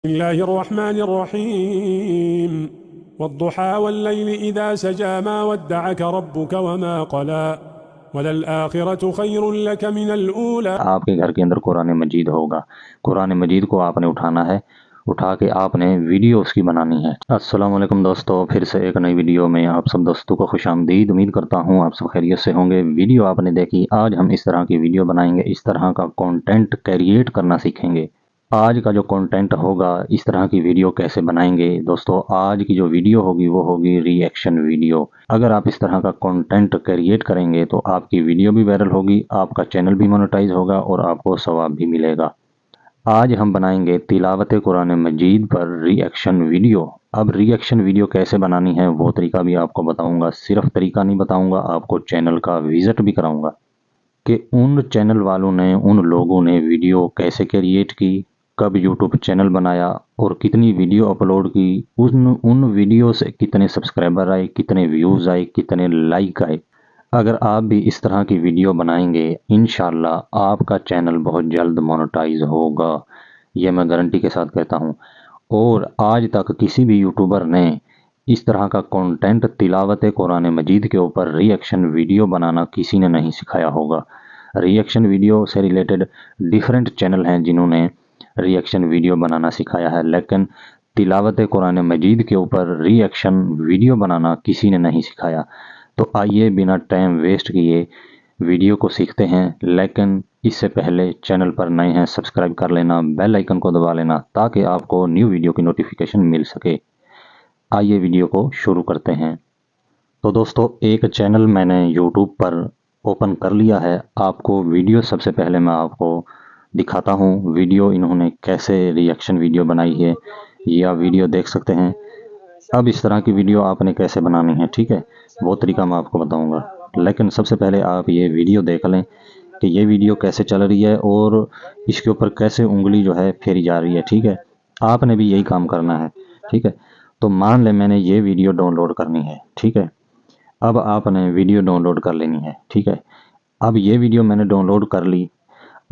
बिस्मिल्लाहिर्रहमानिर्रहीम वद्दुहा वल्लैलि इज़ा सजा मा वद्दअक रब्बुक वमा क़ला वलल-आखिरतु खैरुन लक मिनल ऊला। आपके घर के अंदर कुरान मजीद होगा। कुरान मजीद को आपने उठाना है, उठा के आपने वीडियो उसकी बनानी है। अस्सलाम वालेकुम दोस्तों, फिर से एक नई वीडियो में आप सब दोस्तों को खुशामदीद। उम्मीद करता हूँ आप सब खैरियत से होंगे। वीडियो आपने देखी, आज हम इस तरह की वीडियो बनाएंगे, इस तरह का कंटेंट क्रिएट करना सीखेंगे। आज का जो कंटेंट होगा, इस तरह की वीडियो कैसे बनाएंगे दोस्तों। आज की जो वीडियो होगी वो होगी रिएक्शन वीडियो। अगर आप इस तरह का कंटेंट क्रिएट करेंगे तो आपकी वीडियो भी वायरल होगी, आपका चैनल भी मोनेटाइज होगा और आपको सवाब भी मिलेगा। आज हम बनाएंगे तिलावत कुरान मजीद पर रिएक्शन वीडियो। अब रिएक्शन वीडियो कैसे बनानी है वो तरीका भी आपको बताऊंगा। सिर्फ तरीका नहीं बताऊंगा, आपको चैनल का विजिट भी कराऊंगा कि उन चैनल वालों ने, उन लोगों ने वीडियो कैसे क्रिएट की, कब यूट्यूब चैनल बनाया और कितनी वीडियो अपलोड की, उन वीडियो से कितने सब्सक्राइबर आए, कितने व्यूज़ आए, कितने लाइक आए। अगर आप भी इस तरह की वीडियो बनाएंगे, इंशाल्लाह आपका चैनल बहुत जल्द मोनेटाइज होगा। ये मैं गारंटी के साथ कहता हूँ। और आज तक किसी भी यूट्यूबर ने इस तरह का कंटेंट तिलावत कुरान मजीद के ऊपर रिएक्शन वीडियो बनाना किसी ने नहीं सिखाया होगा। रिएक्शन वीडियो से रिलेटेड डिफरेंट चैनल हैं जिन्होंने रिएक्शन वीडियो बनाना सिखाया है, लेकिन तिलावत कुरान मजीद के ऊपर रिएक्शन वीडियो बनाना किसी ने नहीं सिखाया। तो आइए बिना टाइम वेस्ट किए वीडियो को सीखते हैं। लेकिन इससे पहले चैनल पर नए हैं, सब्सक्राइब कर लेना, बेल आइकन को दबा लेना ताकि आपको न्यू वीडियो की नोटिफिकेशन मिल सके। आइए वीडियो को शुरू करते हैं। तो दोस्तों, एक चैनल मैंने यूट्यूब पर ओपन कर लिया है। आपको वीडियो सबसे पहले मैं आपको दिखाता हूँ वीडियो इन्होंने कैसे रिएक्शन वीडियो बनाई है। ये आप वीडियो देख सकते हैं। अब इस तरह की वीडियो आपने कैसे बनानी है, ठीक है, वो तरीका मैं आपको बताऊंगा। लेकिन सबसे पहले आप ये वीडियो देख लें कि ये वीडियो कैसे चल रही है और इसके ऊपर कैसे उंगली जो है फेरी जा रही है, ठीक है। आपने भी यही काम करना है, ठीक है। तो मान लें मैंने ये वीडियो डाउनलोड करनी है, ठीक है। अब आपने वीडियो डाउनलोड कर लेनी है, ठीक है। अब ये वीडियो मैंने डाउनलोड कर ली।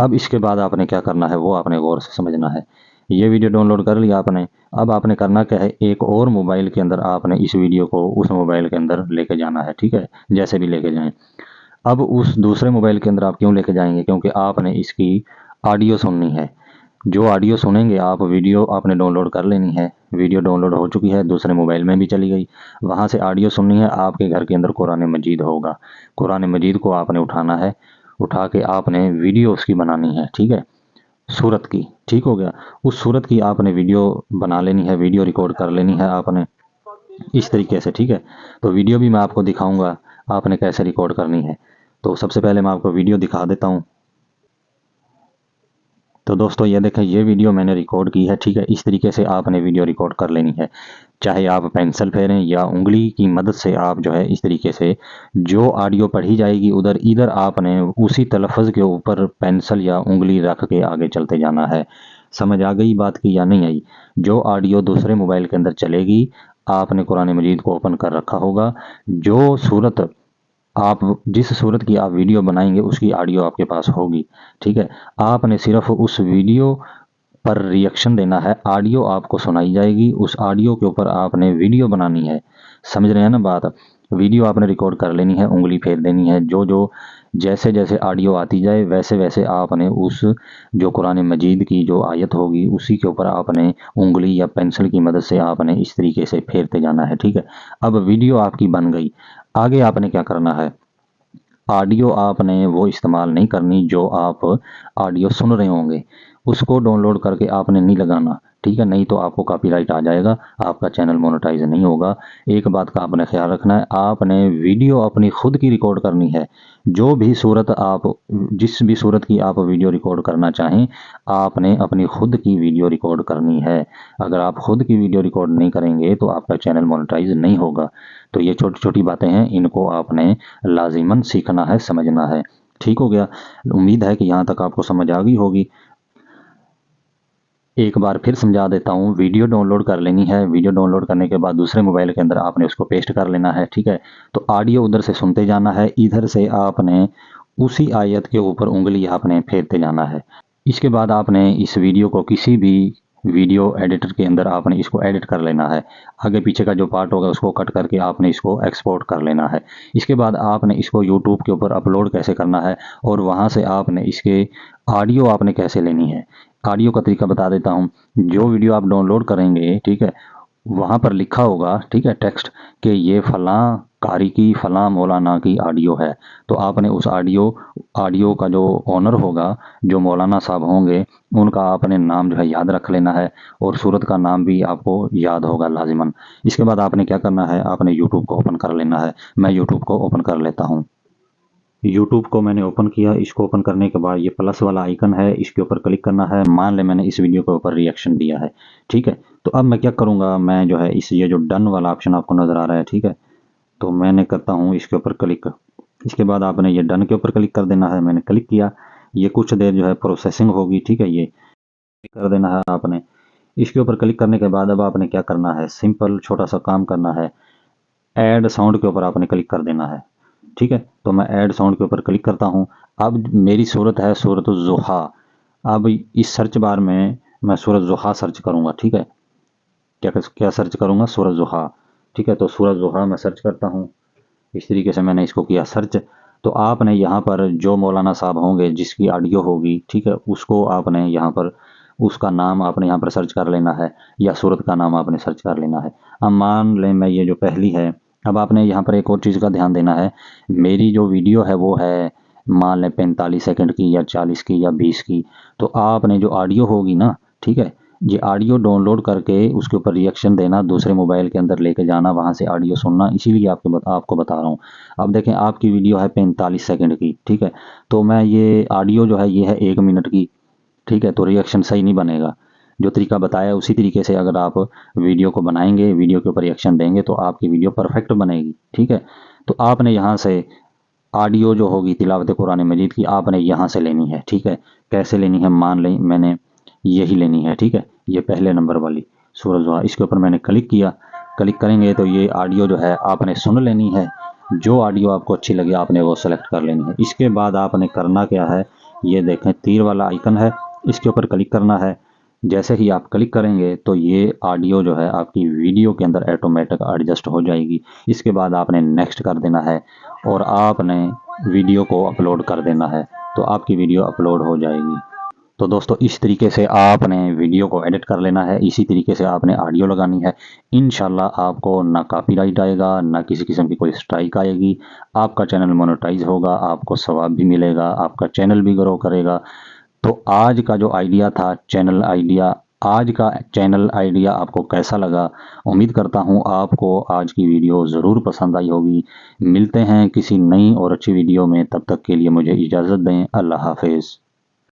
अब इसके बाद आपने क्या करना है वो आपने गौर से समझना है। ये वीडियो डाउनलोड कर लिया आपने। अब आपने करना क्या है, एक और मोबाइल के अंदर आपने इस वीडियो को उस मोबाइल के अंदर लेके जाना है, ठीक है, जैसे भी लेके जाएं। अब उस दूसरे मोबाइल के अंदर आप क्यों लेके जाएंगे, क्योंकि आपने इसकी ऑडियो सुननी है। जो ऑडियो सुनेंगे आप, वीडियो आपने डाउनलोड कर लेनी है। वीडियो डाउनलोड हो चुकी है, दूसरे मोबाइल में भी चली गई, वहाँ से ऑडियो सुननी है। आपके घर के अंदर कुरान मजीद होगा। कुरान मजीद को आपने उठाना है, उठा के आपने वीडियो उसकी बनानी है, ठीक है, सूरत की। ठीक हो गया। उस सूरत की आपने वीडियो बना लेनी है, वीडियो रिकॉर्ड कर लेनी है आपने इस तरीके से, ठीक है। तो वीडियो भी मैं आपको दिखाऊंगा आपने कैसे रिकॉर्ड करनी है। तो सबसे पहले मैं आपको वीडियो दिखा देता हूँ। तो दोस्तों ये देखें, ये वीडियो मैंने रिकॉर्ड की है, ठीक है। इस तरीके से आपने वीडियो रिकॉर्ड कर लेनी है। चाहे आप पेंसिल फेरें या उंगली की मदद से आप जो है इस तरीके से जो ऑडियो पढ़ी जाएगी उधर इधर आपने उसी तलफ़्ज़ के ऊपर पेंसिल या उंगली रख के आगे चलते जाना है। समझ आ गई बात की या नहीं आई? जो ऑडियो दूसरे मोबाइल के अंदर चलेगी, आपने कुरान मजीद को ओपन कर रखा होगा। जो सूरत आप जिस सूरत की आप वीडियो बनाएंगे उसकी ऑडियो आपके पास होगी, ठीक है। आपने सिर्फ उस वीडियो पर रिएक्शन देना है, ऑडियो आपको सुनाई जाएगी, उस ऑडियो के ऊपर आपने वीडियो बनानी है। समझ रहे हैं ना बात? वीडियो आपने रिकॉर्ड कर लेनी है, उंगली फेर देनी है। जो जो जैसे जैसे ऑडियो आती जाए वैसे वैसे आपने उस जो कुरान मजीद की जो आयत होगी उसी के ऊपर आपने उंगली या पेंसिल की मदद से आपने इस तरीके से फेरते जाना है, ठीक है। अब वीडियो आपकी बन गई। आगे आपने क्या करना है, ऑडियो आपने वो इस्तेमाल नहीं करनी जो आप ऑडियो सुन रहे होंगे, उसको डाउनलोड करके आपने नहीं लगाना, ठीक है। नहीं तो आपको कॉपीराइट आ जाएगा, आपका चैनल मोनेटाइज नहीं होगा। एक बात का आपने ख्याल रखना है, आपने वीडियो अपनी खुद की रिकॉर्ड करनी है। जो भी सूरत आप, जिस भी सूरत की आप वीडियो रिकॉर्ड करना चाहें, आपने अपनी खुद की वीडियो रिकॉर्ड करनी है। अगर आप खुद की वीडियो रिकॉर्ड नहीं करेंगे तो आपका चैनल मोनेटाइज नहीं होगा। तो ये छोटी छोटी बातें हैं, इनको आपने लाजिमन सीखना है, समझना है। ठीक हो गया। उम्मीद है कि यहाँ तक आपको समझ आ गई होगी। एक बार फिर समझा देता हूँ। वीडियो डाउनलोड कर लेनी है। वीडियो डाउनलोड करने के बाद दूसरे मोबाइल के अंदर आपने उसको पेस्ट कर लेना है, ठीक है। तो ऑडियो उधर से सुनते जाना है, इधर से आपने उसी आयत के ऊपर उंगली आपने फेरते जाना है। इसके बाद आपने इस वीडियो को किसी भी वीडियो एडिटर के अंदर आपने इसको एडिट कर लेना है। आगे पीछे का जो पार्ट होगा उसको कट करके आपने इसको एक्सपोर्ट कर लेना है। इसके बाद आपने इसको यूट्यूब के ऊपर अपलोड कैसे करना है और वहाँ से आपने इसके ऑडियो आपने कैसे लेनी है, ऑडियो का तरीका बता देता हूँ। जो वीडियो आप डाउनलोड करेंगे, ठीक है, वहाँ पर लिखा होगा, ठीक है, टेक्स्ट कि ये फ़लाँ कारी की फ़लाँ मौलाना की ऑडियो है। तो आपने उस ऑडियो का जो ओनर होगा, जो मौलाना साहब होंगे, उनका आपने नाम जो है याद रख लेना है और सूरत का नाम भी आपको याद होगा लाजिमन। इसके बाद आपने क्या करना है, आपने यूट्यूब को ओपन कर लेना है। मैं यूट्यूब को ओपन कर लेता हूँ। यूट्यूब को मैंने ओपन किया। इसको ओपन करने के बाद ये प्लस वाला आइकन है, इसके ऊपर क्लिक करना है। मान ले मैंने इस वीडियो के ऊपर रिएक्शन दिया है, ठीक है। तो अब मैं क्या करूँगा, मैं जो है इस ये जो डन वाला ऑप्शन आपको नज़र आ रहा है, ठीक है, तो मैंने करता हूँ इसके ऊपर क्लिक। इसके बाद आपने ये डन के ऊपर क्लिक कर देना है। मैंने क्लिक किया, ये कुछ देर जो है प्रोसेसिंग होगी, ठीक है, ये कर देना है आपने। इसके ऊपर क्लिक करने के बाद अब आपने क्या करना है, सिंपल छोटा सा काम करना है। ऐड साउंड के ऊपर आपने क्लिक कर देना है, ठीक है। तो मैं ऐड साउंड के ऊपर क्लिक करता हूँ। अब मेरी सूरत है सूरत ज़ुहा। अब इस सर्च बार में मैं सूरत ज़ुहा सर्च करूँगा, ठीक है। क्या सर्च करूँगा, सूरत ज़ुहा, ठीक है। तो सूरत ज़ुहा मैं सर्च करता हूँ। इस तरीके से मैंने इसको किया सर्च। तो आपने यहाँ पर जो मौलाना साहब होंगे, जिसकी ऑडियो होगी, ठीक है, उसको आपने यहाँ पर उसका नाम आपने यहाँ पर सर्च कर लेना है या सूरत का नाम आपने सर्च कर लेना है। अब मान लें मैं ये जो पहली है, अब आपने यहाँ पर एक और चीज़ का ध्यान देना है। मेरी जो वीडियो है वो है मान लें 45 सेकंड की या 40 की या 20 की। तो आपने जो ऑडियो होगी ना, ठीक है, ये ऑडियो डाउनलोड करके उसके ऊपर रिएक्शन देना, दूसरे मोबाइल के अंदर लेके जाना, वहाँ से ऑडियो सुनना, इसीलिए आपको बता रहा हूँ। अब देखें आपकी वीडियो है 45 सेकंड की, ठीक है, तो मैं ये ऑडियो जो है ये है 1 मिनट की, ठीक है। तो रिएक्शन सही नहीं बनेगा। जो तरीका बताया उसी तरीके से अगर आप वीडियो को बनाएंगे, वीडियो के ऊपर रिएक्शन देंगे, तो आपकी वीडियो परफेक्ट बनेगी, ठीक है। तो आपने यहाँ से ऑडियो जो होगी तिलावत कुरान मजीद की आपने यहाँ से लेनी है, ठीक है। कैसे लेनी है, मान लें मैंने यही लेनी है, ठीक है, ये पहले नंबर वाली सूरत ज़ुहा। इसके ऊपर मैंने क्लिक किया। क्लिक करेंगे तो ये ऑडियो जो है आपने सुन लेनी है। जो ऑडियो आपको अच्छी लगे आपने वो सेलेक्ट कर लेनी है। इसके बाद आपने करना क्या है, ये देखें तीर वाला आइकन है, इसके ऊपर क्लिक करना है। जैसे ही आप क्लिक करेंगे तो ये ऑडियो जो है आपकी वीडियो के अंदर ऑटोमेटिक एडजस्ट हो जाएगी। इसके बाद आपने नेक्स्ट कर देना है और आपने वीडियो को अपलोड कर देना है, तो आपकी वीडियो अपलोड हो जाएगी। तो दोस्तों इस तरीके से आपने वीडियो को एडिट कर लेना है, इसी तरीके से आपने ऑडियो लगानी है। इंशाल्लाह आपको ना कॉपीराइट आएगा, ना किसी किस्म की कोई स्ट्राइक आएगी। आपका चैनल मोनेटाइज होगा, आपको सवाब भी मिलेगा, आपका चैनल भी ग्रो करेगा। तो आज का जो आइडिया था आज का चैनल आइडिया आपको कैसा लगा? उम्मीद करता हूँ आपको आज की वीडियो ज़रूर पसंद आई होगी। मिलते हैं किसी नई और अच्छी वीडियो में, तब तक के लिए मुझे इजाज़त दें। अल्लाह हाफिज़।